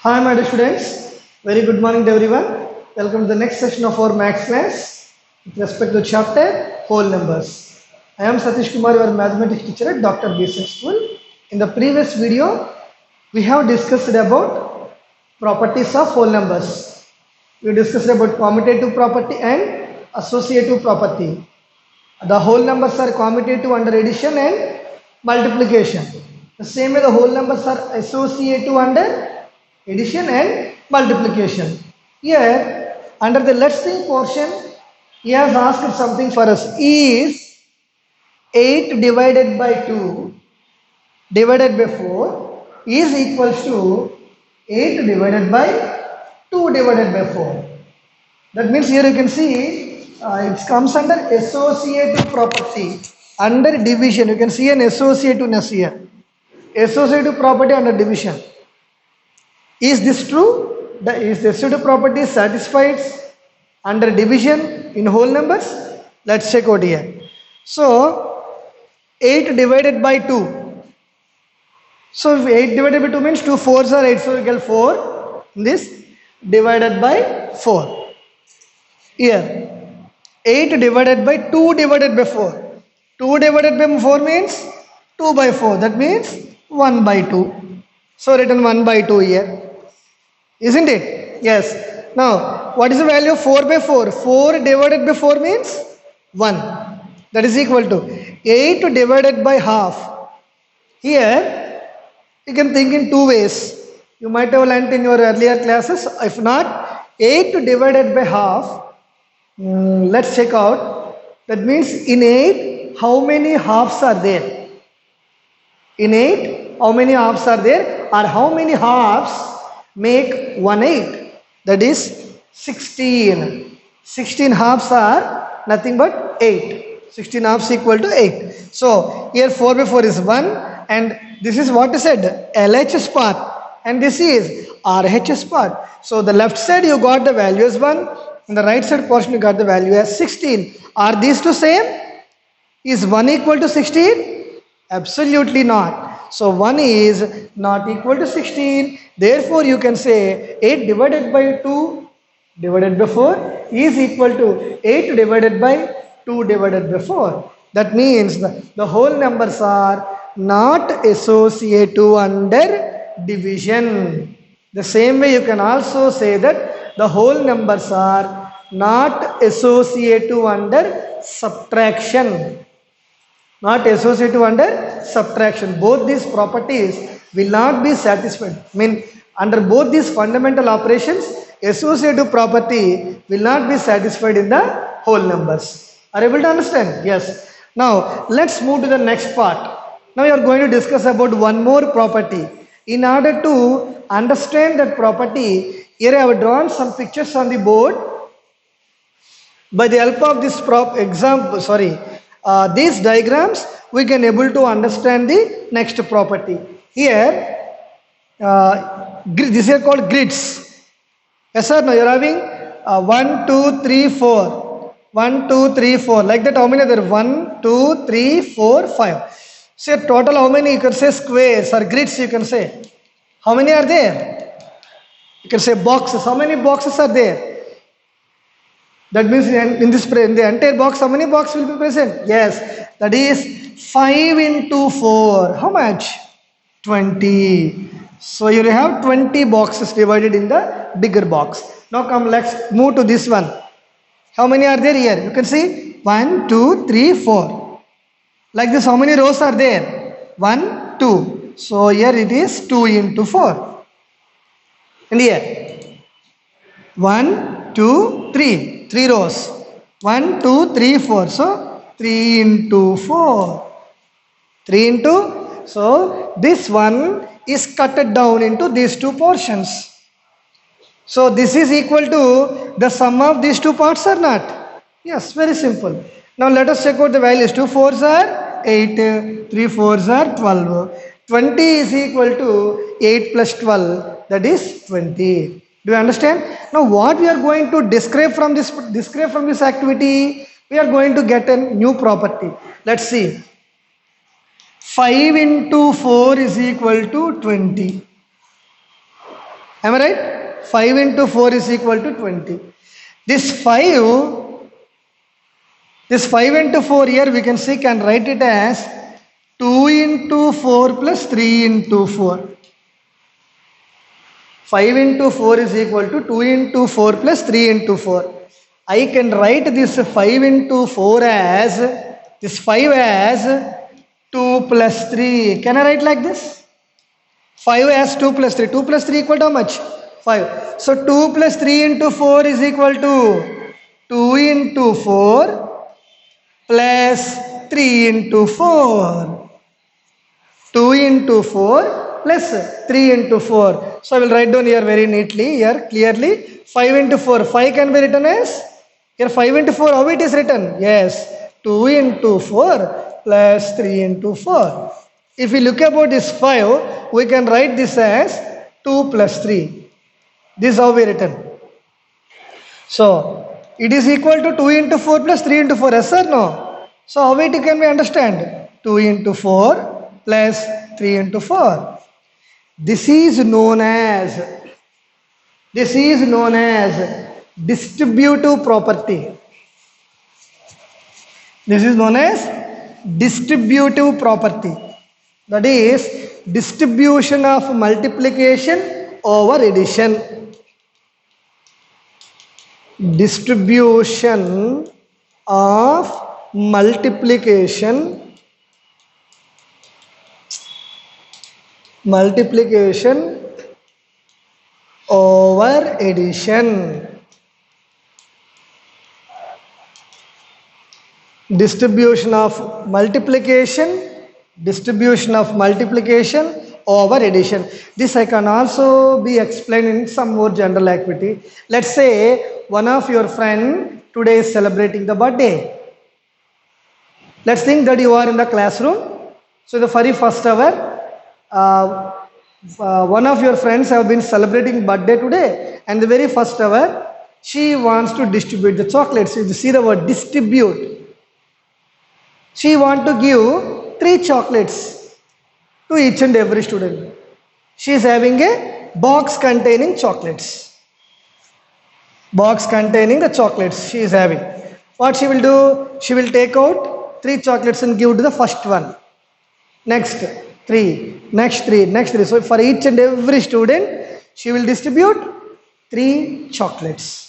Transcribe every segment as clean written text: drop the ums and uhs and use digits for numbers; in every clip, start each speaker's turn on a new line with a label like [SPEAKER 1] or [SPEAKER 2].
[SPEAKER 1] Hi, my dear students. Very good morning to everyone. Welcome to the next session of our maths class with respect to chapter whole numbers. I am Satish Kumar, your mathematics teacher at Dr. BSN School. In the previous video, we have discussed about properties of whole numbers. We discussed about commutative property and associative property. The whole numbers are commutative under addition and multiplication. The same way the whole numbers are associative under addition and multiplication. Here, under the let's think portion, he has asked something for us. Is 8 divided by 2 divided by 4 is equals to 8 divided by 2 divided by 4. That means here you can see it comes under associative property. Under division, you can see an associativeness here. Associative property under division. Is this true? Is the associative property satisfied under division in whole numbers? Let's check out here. So, 8 divided by 2. So, if 8 divided by 2 means 2 4s are 8. So, we get 4 in this divided by 4. Here, 8 divided by 2 divided by 4. 2 divided by 4 means 2 by 4. That means 1 by 2. So, written 1 by 2 here. Isn't it? Yes. Now, what is the value of 4 by 4? 4 divided by 4 means 1. That is equal to 8 divided by half. Here, you can think in two ways. You might have learnt in your earlier classes. If not, 8 divided by half. Let's check out. That means in 8, how many halves are there? In 8, how many halves are there? Or how many halves make 1 8? That is 16. 16 halves are nothing but 8. 16 halves equal to 8. So here 4 by 4 is 1, and this is what is said LHS part, and this is RHS part. So the left side you got the value as 1, and the right side portion you got the value as 16. Are these two same? Is 1 equal to 16? Absolutely not. So 1 is not equal to 16. Therefore you can say 8 divided by 2 divided by 4 is equal to 8 divided by 2 divided by 4. That means the whole numbers are not associative under division. The same way you can also say that the whole numbers are not associative under subtraction. Not associative under subtraction. Both these properties will not be satisfied. I mean, under both these fundamental operations, associative property will not be satisfied in the whole numbers. Are you able to understand? Yes. Now, let's move to the next part. Now, we are going to discuss about one more property. In order to understand that property, here I have drawn some pictures on the board. By the help of this these diagrams, we can able to understand the next property. Here, these are called grids. Yes sir, now you are having 1, 2, 3, 4. 1, 2, 3, 4. Like that, how many are there? 1, 2, 3, 4, 5. Say total how many? You can say squares or grids you can say. How many are there? You can say boxes. How many boxes are there? That means in the entire box, how many boxes will be present? Yes, that is 5 into 4. How much? 20. So you have 20 boxes divided in the bigger box. Now come, let's move to this one. How many are there here? You can see 1, 2, 3, 4. Like this, how many rows are there? 1, 2. So here it is 2 into 4. And here 1, 2, 3. 3 rows. 1, 2, 3, 4. So 3 into 4. 3 into. So this one is cut down into these two portions. So this is equal to the sum of these two parts or not? Yes, very simple. Now let us check out the values. 2 4s are 8. 3 4s are 12. 20 is equal to 8 plus 12. That is 20. Do you understand? Now what we are going to describe from this activity? We are going to get a new property. Let's see. 5 into 4 is equal to 20. Am I right? 5 into 4 is equal to 20. This 5 into 4 here we can see, can write it as 2 into 4 plus 3 into 4. 5 into 4 is equal to 2 into 4 plus 3 into 4. I can write this 5 into 4 as, this 5 as 2 plus 3. Can I write like this? 5 as 2 plus 3. 2 plus 3 equal to how much? 5. So 2 plus 3 into 4 is equal to 2 into 4 plus 3 into 4. 2 into 4 plus 3 into 4. So I will write down here very neatly, here clearly. 5 into 4. 5 can be written as, here 5 into 4, how it is written? Yes, 2 into 4 plus 3 into 4. If we look about this 5, we can write this as 2 plus 3. This is how we written. So it is equal to 2 into 4 plus 3 into 4. Yes or no? So how it can we understand? 2 into 4 plus 3 into 4. This is known as distributive property. This is known as distributive property. That is distribution of multiplication over addition. Distribution of multiplication over addition. Distribution of multiplication over addition. This I can also be explained in some more general activity. Let's say one of your friend today is celebrating the birthday. Let's think that you are in the classroom. So the very first hour, one of your friends have been celebrating birthday today, and the very first hour she wants to distribute the chocolates. You see the word distribute. She wants to give 3 chocolates to each and every student. She is having a box containing chocolates. Box containing the chocolates she is having. What she will do? She will take out 3 chocolates and give to the first one. Next 3, next 3, next 3. So for each and every student, she will distribute 3 chocolates.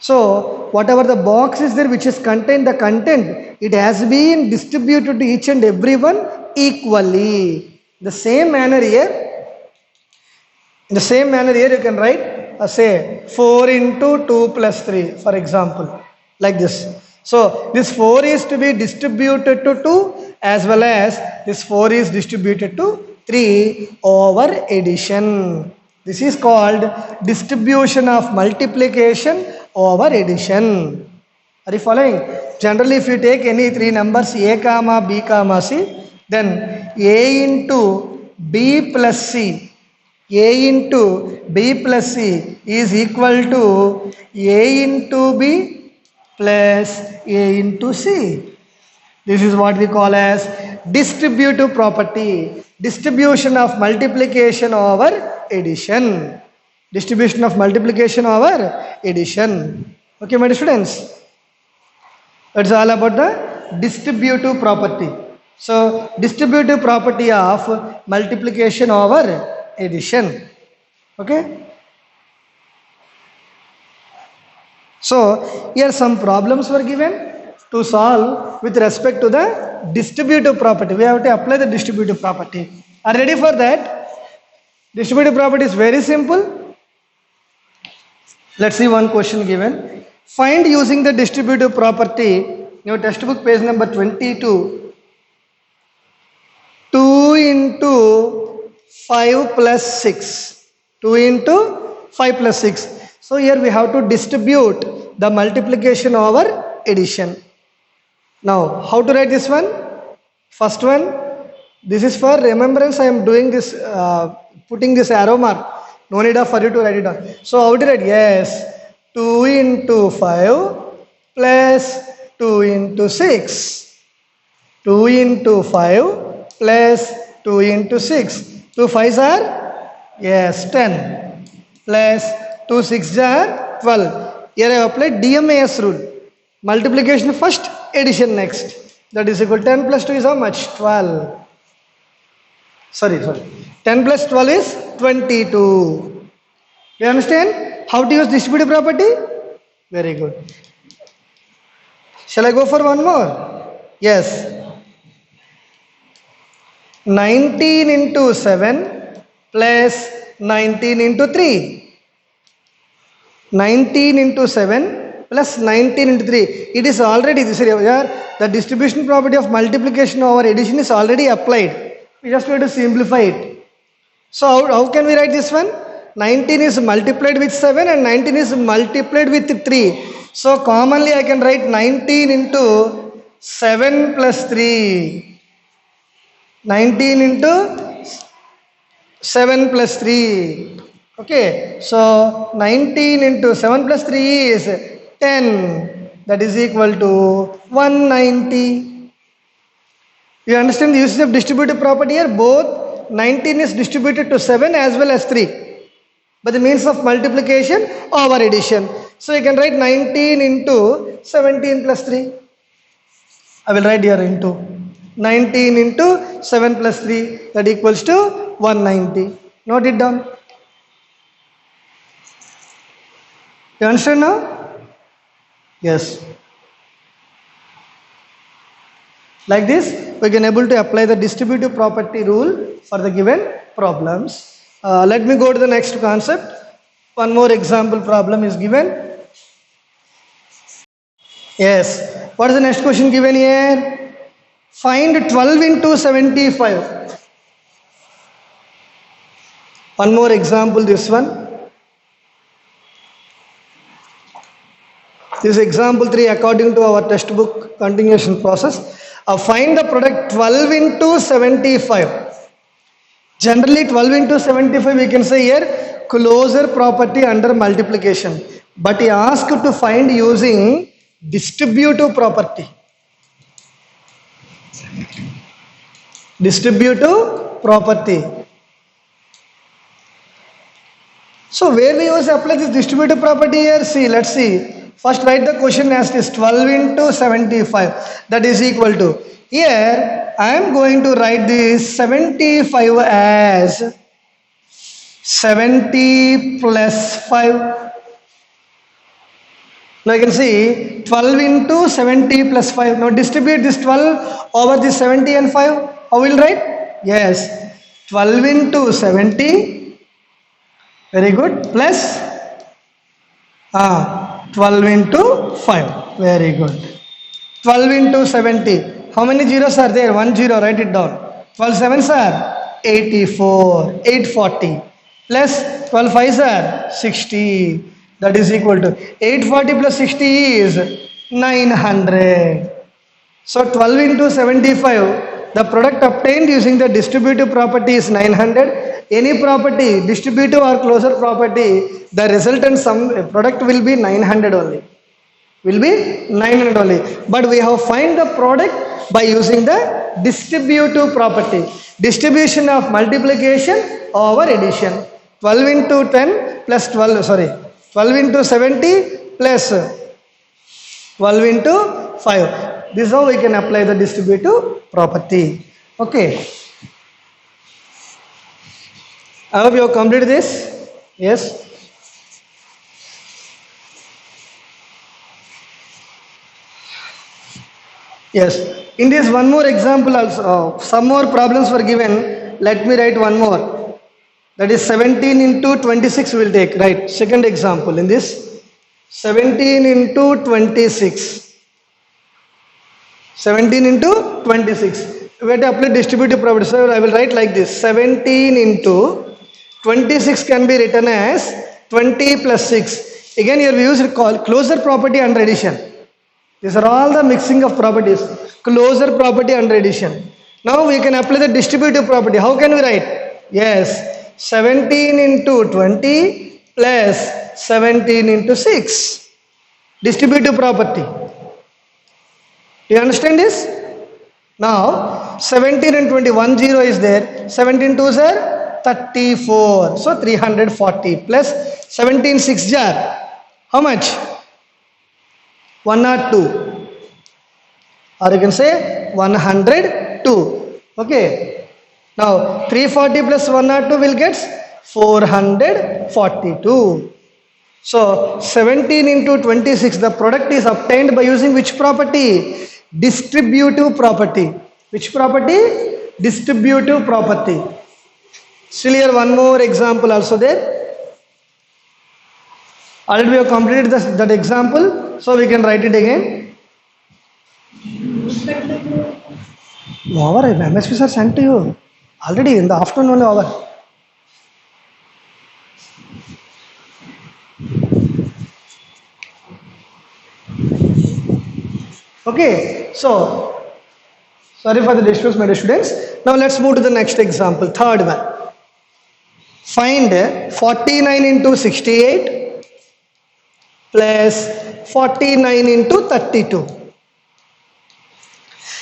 [SPEAKER 1] So whatever the box is there which is contained the content, it has been distributed to each and every one equally. The same manner here, in the same manner here you can write, say 4 into 2 plus 3, for example, like this. So this 4 is to be distributed to 2, as well as this 4 is distributed to 3 over addition. This is called distribution of multiplication over addition. Are you following? Generally, if you take any 3 numbers A comma B comma C, then A into B plus C, A into B plus C is equal to A into B plus A into C. This is what we call as distributive property. Distribution of multiplication over addition. Distribution of multiplication over addition. Okay, my dear students. That's all about the distributive property. So, distributive property of multiplication over addition. Okay. So, here some problems were given to solve with respect to the distributive property. We have to apply the distributive property. Are you ready for that? Distributive property is very simple. Let's see one question given. Find using the distributive property, your textbook page number 22, 2 into 5 plus 6. 2 into 5 plus 6. So here we have to distribute the multiplication over addition. Now, how to write this one? First one, this is for remembrance. I am doing this, putting this arrow mark. No need for you to write it down. So, how to write? Yes, 2 into 5 plus 2 into 6. 2 into 5 plus 2 into 6. 2 5s are? Yes, 10. plus 2 6 are 12. Here I have applied DMAS rule. Multiplication first, addition next. That is equal 10 plus 2 is how much? 12. Sorry. 10 plus 12 is 22. You understand how to use distributive property? Very good. Shall I go for one more? Yes. 19 into 7 plus 19 into 3. 19 into 7 plus 19 into 3. It is already, this here, the distribution property of multiplication over addition is already applied. We just need to simplify it. So how can we write this one? 19 is multiplied with 7 and 19 is multiplied with 3. So commonly I can write 19 into 7 plus 3. 19 into 7 plus 3. Okay, so 19 into 7 plus 3 is 10. That is equal to 190. You understand the usage of distributive property here? Both 19 is distributed to 7 as well as 3. By the means of multiplication over addition. So you can write 19 into 17 plus 3. I will write here into 19 into 7 plus 3, that equals to 190. Note it down. You understand now? Yes. Like this, we can able to apply the distributive property rule for the given problems. Let me go to the next concept. One more example problem is given. Yes. What is the next question given here? Find 12 into 75. One more example, this one. This is example 3 according to our textbook continuation process. Find the product 12 into 75. Generally 12 into 75 we can say here closure property under multiplication. But he asked to find using distributive property. Distributive property. So where we use apply this distributive property here? See, let's see. First write the question as this 12 into 75. That is equal to. Here I am going to write this 75 as 70 plus 5. Now you can see 12 into 70 plus 5. Now distribute this 12 over this 70 and 5. How will write? Yes. 12 into 70. Very good. Plus 12 into 5. Very good. 12 into 70. How many zeros are there? 1 0. Write it down. 12 sevens are 84. 840. Plus 12 fives are 60. That is equal to 840 plus 60 is 900. So 12 into 75, the product obtained using the distributive property is 900. Any property, distributive or closure property, the resultant sum product will be 900 only. Will be 900 only. But we have find the product by using the distributive property. Distribution of multiplication over addition. 12 into 10 plus 12 into 70 plus 12 into 5. This is how we can apply the distributive property. Okay. I hope you have completed this. Yes. Yes. In this one more example also, some more problems were given. Let me write one more. That is 17 into 26 will take. Right. Second example in this. 17 into 26. 17 into 26. We have to apply distributive property. So I will write like this. 17 into 26 can be written as 20 plus 6. Again here we use closure property under addition. These are all the mixing of properties. Closure property under addition. Now we can apply the distributive property. How can we write? Yes. 17 into 20 plus 17 into 6. Distributive property. Do you understand this? Now 17 and 20, 1 0 is there. 17 2s are 34. So 340 plus 17 6 jar. How much? 102. Or you can say 102. Okay. Now 340 plus 102 will get 442. So 17 into 26, the product is obtained by using which property? Distributive property. Which property? Distributive property. Still here one more example also there. Already we have completed that example, so we can write it again. No, our MSP sir sent to you already in the afternoon only over. Okay, so sorry for the disturbance, my dear students. Now let's move to the next example, third one. Find 49 into 68 plus 49 into 32.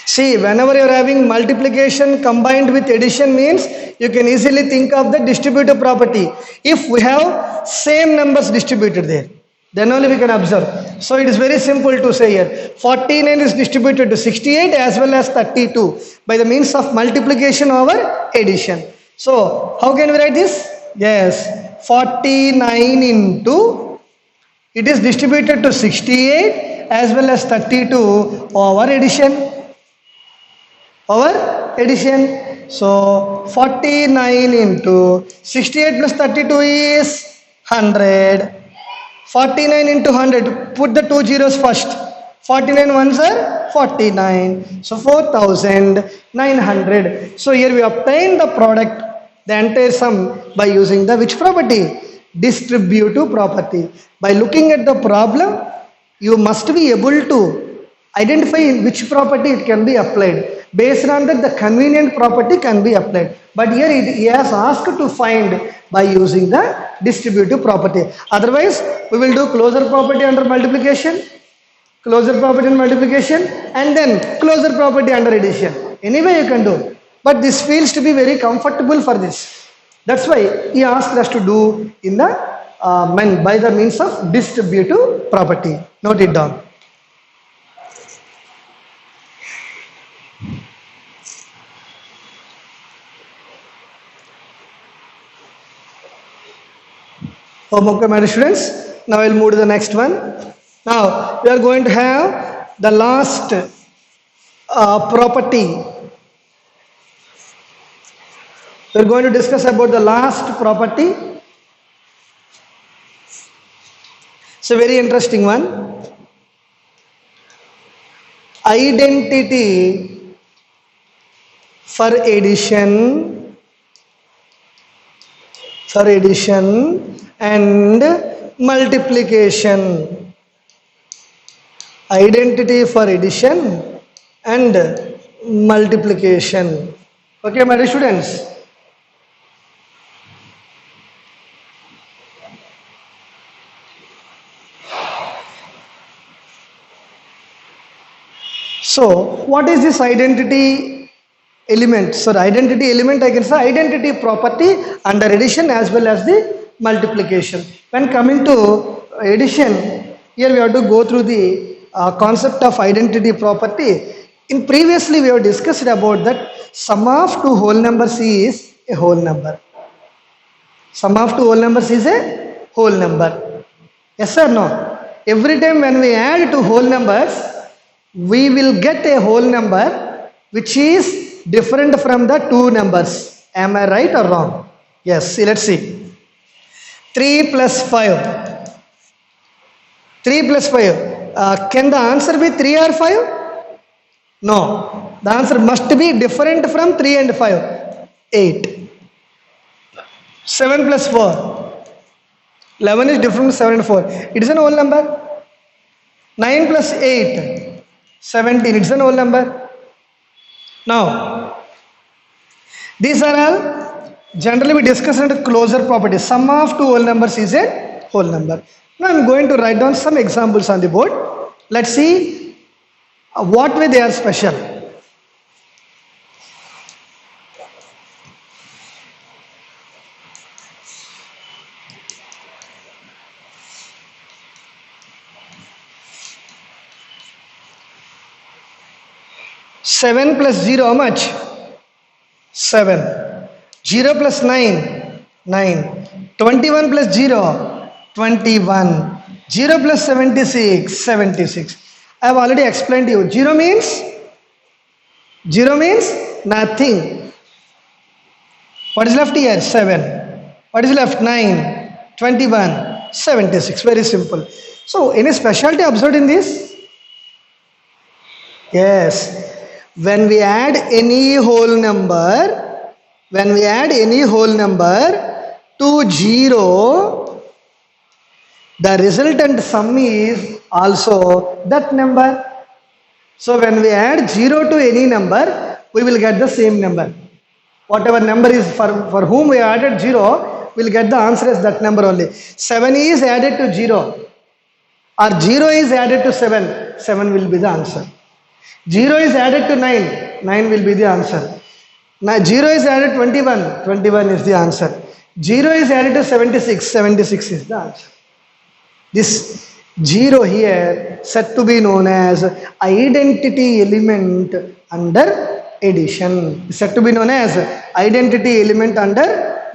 [SPEAKER 1] See, whenever you are having multiplication combined with addition means you can easily think of the distributive property. If we have same numbers distributed there, then only we can observe. So it is very simple to say here 49 is distributed to 68 as well as 32 by the means of multiplication over addition. So how can we write this? Yes, 49 into, it is distributed to 68 as well as 32 over addition. Over addition. So 49 into 68 plus 32 is 100. 49 into 100, put the two zeros first. 49 ones are 49. So 4900. So here we obtain the product, the entire sum, by using the which property? Distributive property. By looking at the problem, you must be able to identify in which property it can be applied. Based on that, the convenient property can be applied. But here he has asked to find by using the distributive property. Otherwise, we will do closure property under multiplication, closure property under multiplication, and then closure property under addition. Anyway, you can do. But this feels to be very comfortable for this. That's why he asked us to do in the by the means of distributive property. Note it down. Okay, my students. Now we'll move to the next one. Now we are going to have the last property. We are going to discuss about the last property. It's a very interesting one. Identity for addition. And multiplication. Identity for addition and multiplication. Okay, my dear students. So, what is this identity element? So, the identity element, I can say identity property under addition as well as the multiplication. When coming to addition, here we have to go through the concept of identity property. In previously we have discussed about that sum of two whole numbers is a whole number. Sum of two whole numbers is a whole number. Yes or no? Every time when we add two whole numbers, we will get a whole number which is different from the two numbers. Am I right or wrong? Yes, see, let's see. 3 plus 5. 3 plus 5. Can the answer be 3 or 5? No. The answer must be different from 3 and 5. 8. 7 plus 4. 11 is different from 7 and 4. It is an whole number. 9 plus 8. 17. It's an whole number. Now, these are all generally we discuss under closure property. Sum of two whole numbers is a whole number. Now I am going to write down some examples on the board. Let's see what way they are special. 7 plus 0, how much? 7. 0 plus 9, 9. 21 plus 0, 21. 0 plus 76, 76. I have already explained to you. 0 means nothing. What is left here? 7. What is left? 9. 21. 76. Very simple. So, any specialty observed in this? Yes. When we add any whole number to 0, the resultant sum is also that number. So when we add 0 to any number, we will get the same number. Whatever number is for whom we added 0, we will get the answer as that number only. 7 is added to 0 or 0 is added to 7, 7 will be the answer. 0 is added to 9, 9 will be the answer. Now 0 is added to 21, 21 is the answer. 0 is added to 76, 76 is the answer. This 0 here said to be known as identity element under addition. Said to be known as identity element under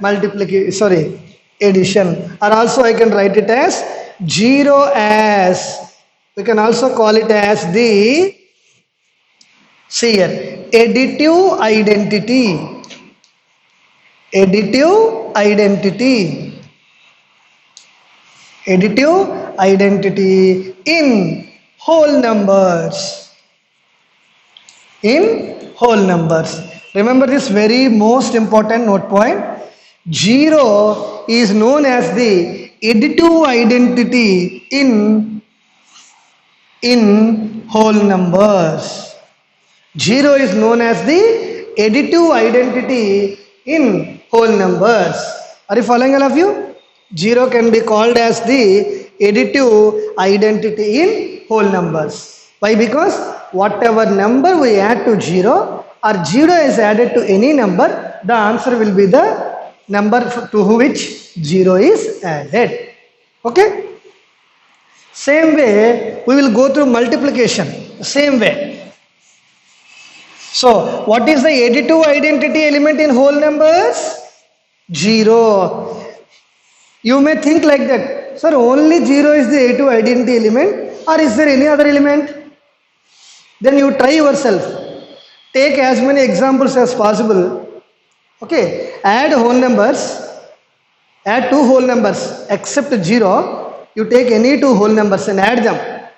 [SPEAKER 1] addition. Or also I can write it as 0 as, we can also call it as the, see here, additive identity. Additive identity. Additive identity in whole numbers. In whole numbers. Remember this very most important note point. 0 is known as the additive identity in whole numbers. 0 is known as the additive identity in whole numbers. Are you following, all of you? 0 can be called as the additive identity in whole numbers. Why? Because whatever number we add to 0 or 0 is added to any number, the answer will be the number to which 0 is added. Okay? Same way, we will go through multiplication. Same way. So, what is the additive identity element in whole numbers? 0. You may think like that, sir, only 0 is the additive identity element, or is there any other element? Then you try yourself. Take as many examples as possible. Okay, add whole numbers, add two whole numbers except 0. You take any two whole numbers and add them.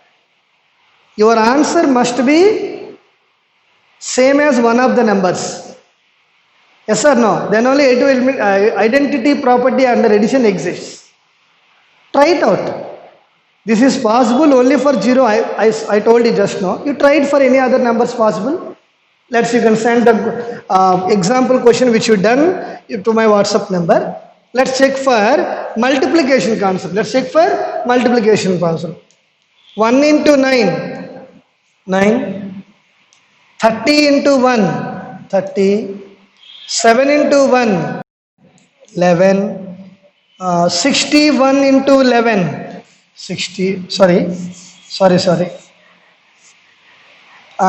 [SPEAKER 1] Your answer must be same as one of the numbers. Yes or no? Then only identity property under addition exists. Try it out. This is possible only for 0. I told you just now. You try it for any other numbers possible. Let's, you can send the example question which you done to my WhatsApp number. Let's check for multiplication concept. Let's check for multiplication concept. 1 into 9, 9. 30 into 1, 30. 7 into 1, 11. 61 into 11, 60. Sorry.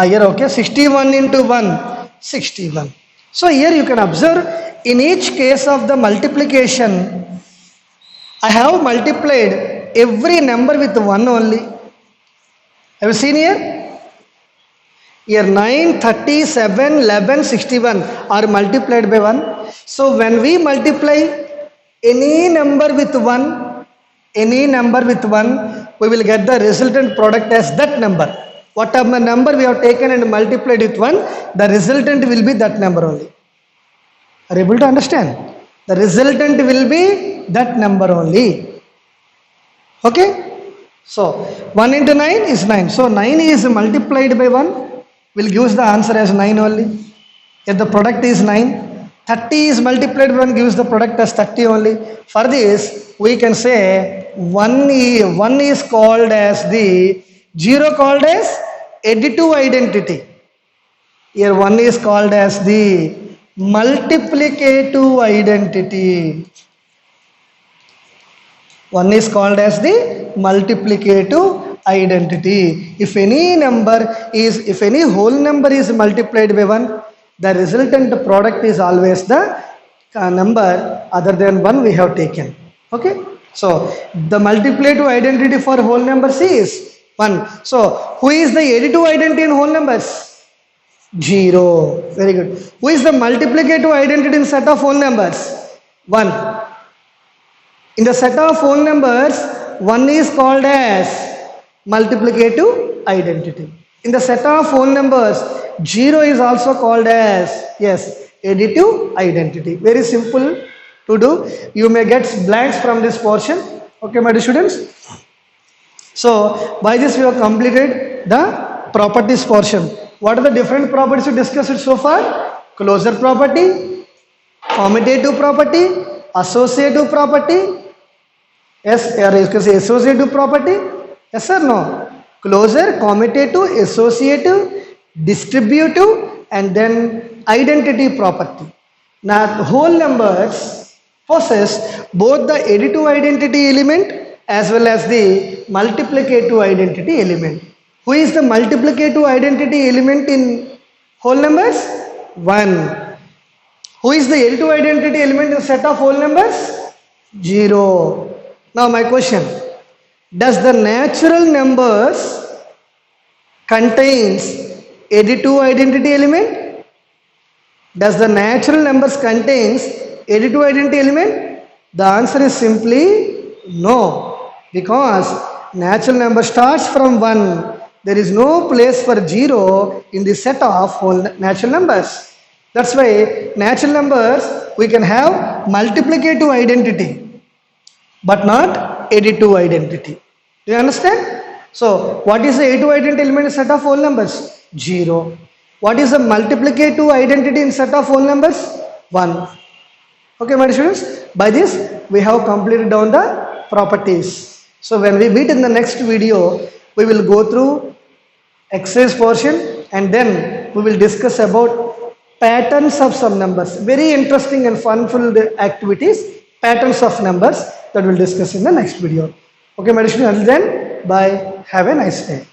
[SPEAKER 1] Here, okay. 61 into 1, 61. So here you can observe, in each case of the multiplication, I have multiplied every number with 1 only. Have you seen here? Here 9, 30, 7, 11, 61 are multiplied by 1. So when we multiply any number with 1, we will get the resultant product as that number. Whatever number we have taken and multiplied with 1, the resultant will be that number only. Are you able to understand? The resultant will be that number only. Okay? So 1 into 9 is 9. So 9 is multiplied by 1. Will gives the answer as 9 only. If the product is 9, 30 is multiplied by 1 gives the product as 30 only. For this, we can say 1 is called as the 0 called as additive identity. Here 1 is called as the multiplicative identity. 1 is called as the multiplicative identity. If any whole number is multiplied by 1, the resultant product is always the number other than 1 we have taken. Okay. So the multiplicative identity for whole numbers is 1. So who is the additive identity in whole numbers? 0. Very good. Who is the multiplicative identity in set of whole numbers? 1. In the set of whole numbers, 1 is called as multiplicative identity. In the set of whole numbers, 0 is also called as, yes, additive identity. Very simple to do. You may get blanks from this portion. Okay, my dear students. So, by this we have completed the properties portion. What are the different properties we discussed so far? Closure property, commutative property, associative property. Yes, or you can say associative property. Yes or no? Closure, commutative, associative, distributive, and then identity property. Now, whole numbers possess both the additive identity element as well as the multiplicative identity element. Who is the multiplicative identity element in whole numbers? 1. Who is the additive identity element in the set of whole numbers? 0. Now my question, does the natural numbers contains additive identity element? Does the natural numbers contains additive identity element? The answer is simply no, because natural number starts from 1. There is no place for 0 in the set of whole natural numbers. That's why natural numbers we can have multiplicative identity but not additive identity. Do you understand? So, what is the additive identity element in set of whole numbers? 0. What is the multiplicative identity in set of whole numbers? 1. Okay, my students, by this we have completed down the properties. So, when we meet in the next video, we will go through exercise portion and then we will discuss about patterns of some numbers. Very interesting and fun-filled activities, patterns of numbers, that we'll discuss in the next video. Okay, my students, until then, bye. Have a nice day.